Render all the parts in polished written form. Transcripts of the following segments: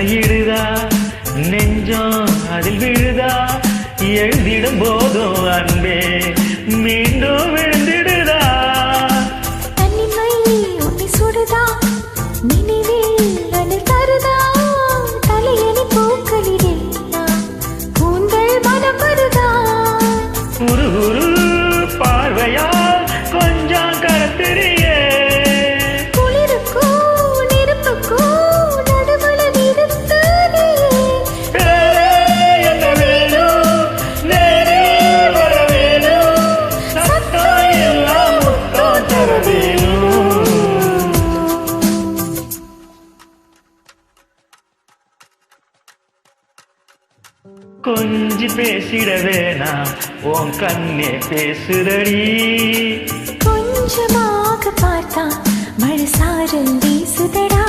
முட்டையிடுதா நெஞ்சம் அதில் விழுதா எழுதிடும் போதும் அன்பே மீண்டும் விழுந்திடுதா தனிமை உன்னை சுடுதா நினைவில் அனல் தருதா தலையணி பூக்களிடெல்லாம் கூந்தல் மனம் வருதா ஒரு ஒரு பார்வையா கொஞ்சம் கடத்திரியே கொஞ்சி பேசிட வேணா உன் கண்ணே பேசுதடி கொஞ்சமாக பார்த்தா மழை சாரல் வீசுதடா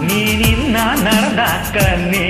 நீ நின்னா நடந்தா கண்ணே